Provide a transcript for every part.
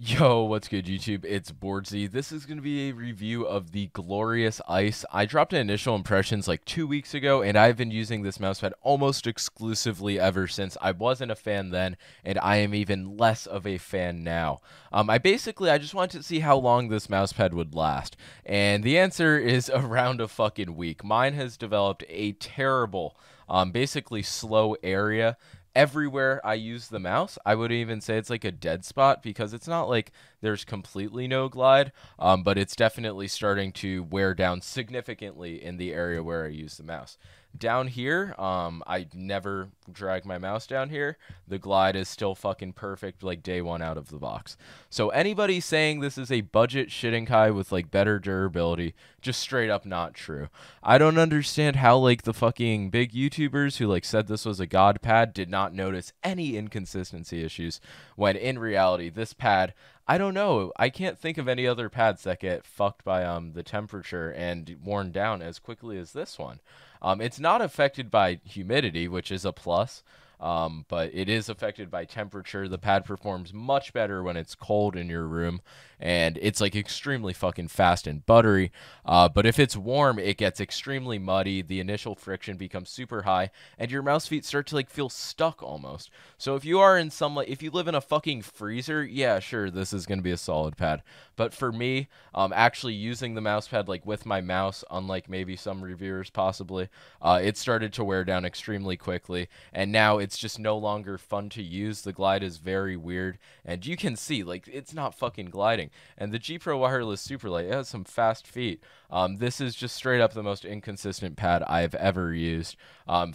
Yo, what's good, YouTube? It's Boardsy. This is going to be a review of the Glorious Ice. I dropped an initial impressions like 2 weeks ago, and I've been using this mousepad almost exclusively ever since. I wasn't a fan then, and I am even less of a fan now. I just wanted to see how long this mousepad would last, and the answer is around a fucking week. Mine has developed a terrible, basically slow area everywhere I use the mouse. I would even say it's like a dead spot because it's not like there's completely no glide, but it's definitely starting to wear down significantly in the area where I use the mouse. Down here, I never drag my mouse down here. The glide is still fucking perfect, like day one out of the box. So anybody saying this is a budget Shiddinkai with like better durability, just straight up not true. I don't understand how like the fucking big YouTubers who like said this was a god pad did not notice any inconsistency issues when in reality this pad, I don't know. I can't think of any other pads that get fucked by the temperature and worn down as quickly as this one. It's not affected by humidity, which is a plus. But it is affected by temperature. The pad performs much better when it's cold in your room, and it's like extremely fucking fast and buttery. But if it's warm, it gets extremely muddy. The initial friction becomes super high, and your mouse feet start to like feel stuck almost. So if you are in some like if you live in a fucking freezer, yeah, sure, this is gonna be a solid pad. But for me, actually using the mouse pad like with my mouse, unlike maybe some reviewers possibly, it started to wear down extremely quickly, and now it's just no longer fun to use. The glide is very weird, and you can see like it's not fucking gliding. And the G Pro Wireless Superlight, it has some fast feet. This is just straight up the most inconsistent pad I've ever used.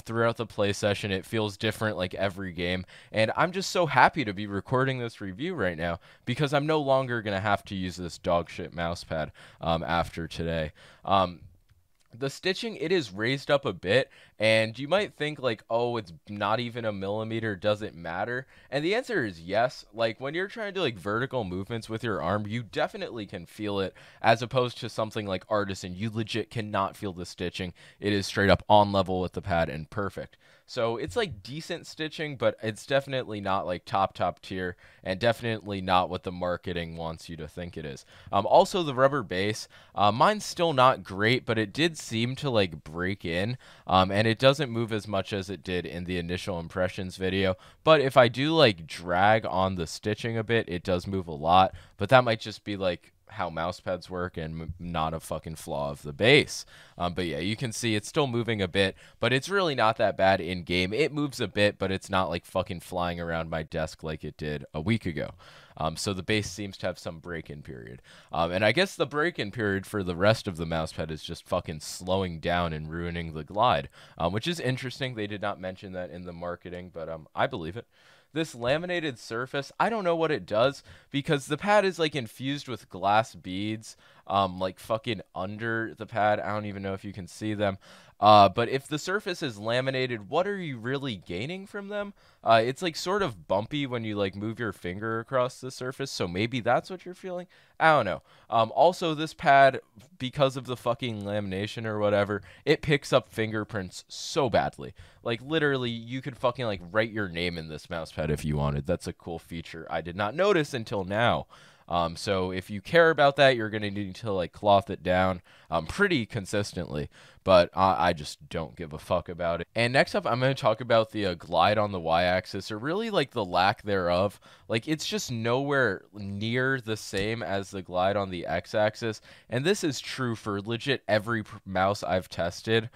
Throughout the play session, it feels different like every game, and I'm just so happy to be recording this review right now because I'm no longer gonna have to use this dog shit mouse pad after today. The stitching, it is raised up a bit, and you might think like, oh, it's not even a millimeter, does it matter? And the answer is yes. Like when you're trying to do like vertical movements with your arm, you definitely can feel it, as opposed to something like Artisan. You legit cannot feel the stitching. It is straight up on level with the pad and perfect. So it's like decent stitching, but it's definitely not like top tier, and definitely not what the marketing wants you to think it is. Also, the rubber base, mine's still not great, but it did seem to like break in, and it doesn't move as much as it did in the initial impressions video. But if I do like drag on the stitching a bit, it does move a lot. But that might just be like how mouse pads work and not a fucking flaw of the base. But yeah, you can see it's still moving a bit, but it's really not that bad in game. It moves a bit, but it's not like fucking flying around my desk like it did a week ago. So the base seems to have some break-in period. And I guess the break-in period for the rest of the mousepad is just fucking slowing down and ruining the glide, which is interesting. They did not mention that in the marketing, but I believe it. This laminated surface, I don't know what it does because the pad is like infused with glass beads, like fucking under the pad. I don't even know if you can see them. But if the surface is laminated, what are you really gaining from them? It's like sort of bumpy when you like move your finger across the surface, so maybe that's what you're feeling. I don't know. Also, this pad, because of the fucking lamination or whatever, it picks up fingerprints so badly. Like literally, you could fucking like write your name in this mousepad if you wanted. That's a cool feature I did not notice until now. So if you care about that, you're gonna need to like cloth it down pretty consistently. But I just don't give a fuck about it. And next up, I'm gonna talk about the glide on the y-axis, or really like the lack thereof. Like it's just nowhere near the same as the glide on the x-axis, and this is true for legit every mouse I've tested.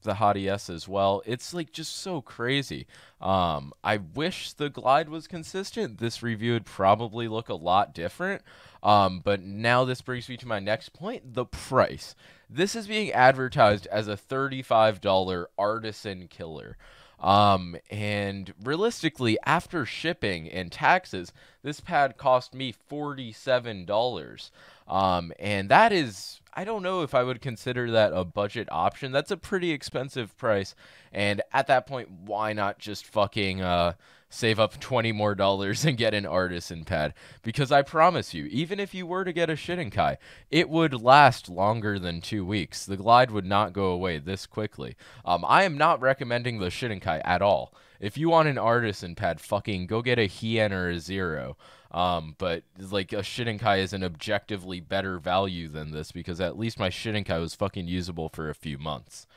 The Hot ES as well. It's like just so crazy. I wish the glide was consistent. This review would probably look a lot different. But now this brings me to my next point, the price. This is being advertised as a $35 artisan killer. And realistically, after shipping and taxes, this pad cost me $47. And that is, I don't know if I would consider that a budget option. That's a pretty expensive price. And at that point, why not just fucking save up $20 more and get an artisan pad? Because I promise you, even if you were to get a Shiddinkai, it would last longer than 2 weeks. The glide would not go away this quickly. I am not recommending the Shiddinkai at all. If you want an artisan pad, fucking go get a Hien or a Zero. But like a Shirenkai is an objectively better value than this because at least my Shirenkai was fucking usable for a few months.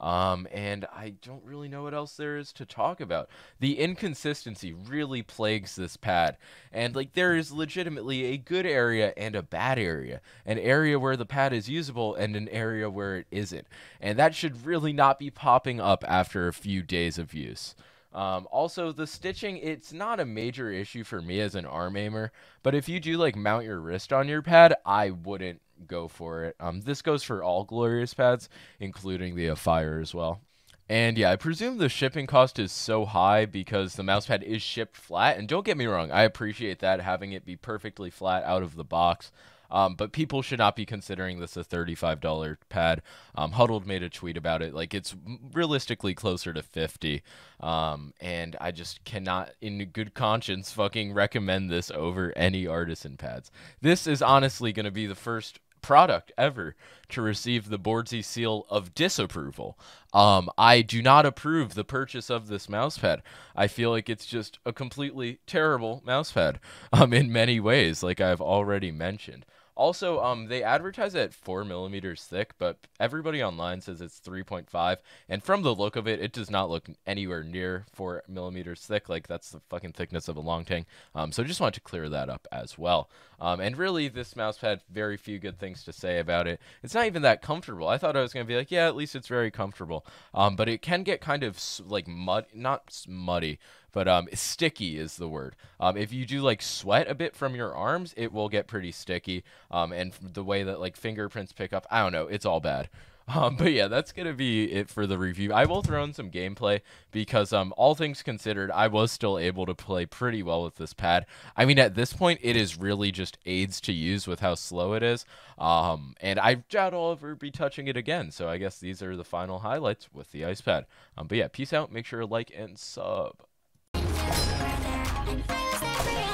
And I don't really know what else there is to talk about. The inconsistency really plagues this pad. And, like, there is legitimately a good area and a bad area. An area where the pad is usable and an area where it isn't. And that should really not be popping up after a few days of use. Also, the stitching, it's not a major issue for me as an arm aimer, but if you do, like, mount your wrist on your pad, I wouldn't go for it. This goes for all Glorious pads, including the Fire as well. And yeah, I presume the shipping cost is so high because the mousepad is shipped flat. And don't get me wrong, I appreciate that, having it be perfectly flat out of the box. But people should not be considering this a $35 pad. Huddled made a tweet about it. Like, it's realistically closer to 50. And I just cannot, in good conscience, fucking recommend this over any artisan pads. This is honestly going to be the first product ever to receive the Boardsy seal of disapproval. I do not approve the purchase of this mousepad. I feel like it's just a completely terrible mousepad in many ways, like I've already mentioned. Also, they advertise it at 4 millimeters thick, but everybody online says it's 3.5, and from the look of it, it does not look anywhere near 4 millimeters thick. Like, that's the fucking thickness of a long tang. So just wanted to clear that up as well. And really, this mouse had very few good things to say about it. It's not even that comfortable. I thought I was going to be like, yeah, at least it's very comfortable. But it can get kind of, like, not muddy, but sticky is the word. If you do like sweat a bit from your arms, it will get pretty sticky. And the way that like fingerprints pick up, I don't know, it's all bad. But yeah, that's gonna be it for the review. I will throw in some gameplay because all things considered, I was still able to play pretty well with this pad. I mean, at this point, it is really just aids to use with how slow it is. And I doubt I'll ever be touching it again. So I guess these are the final highlights with the ice pad. But yeah, peace out. Make sure to like and sub. And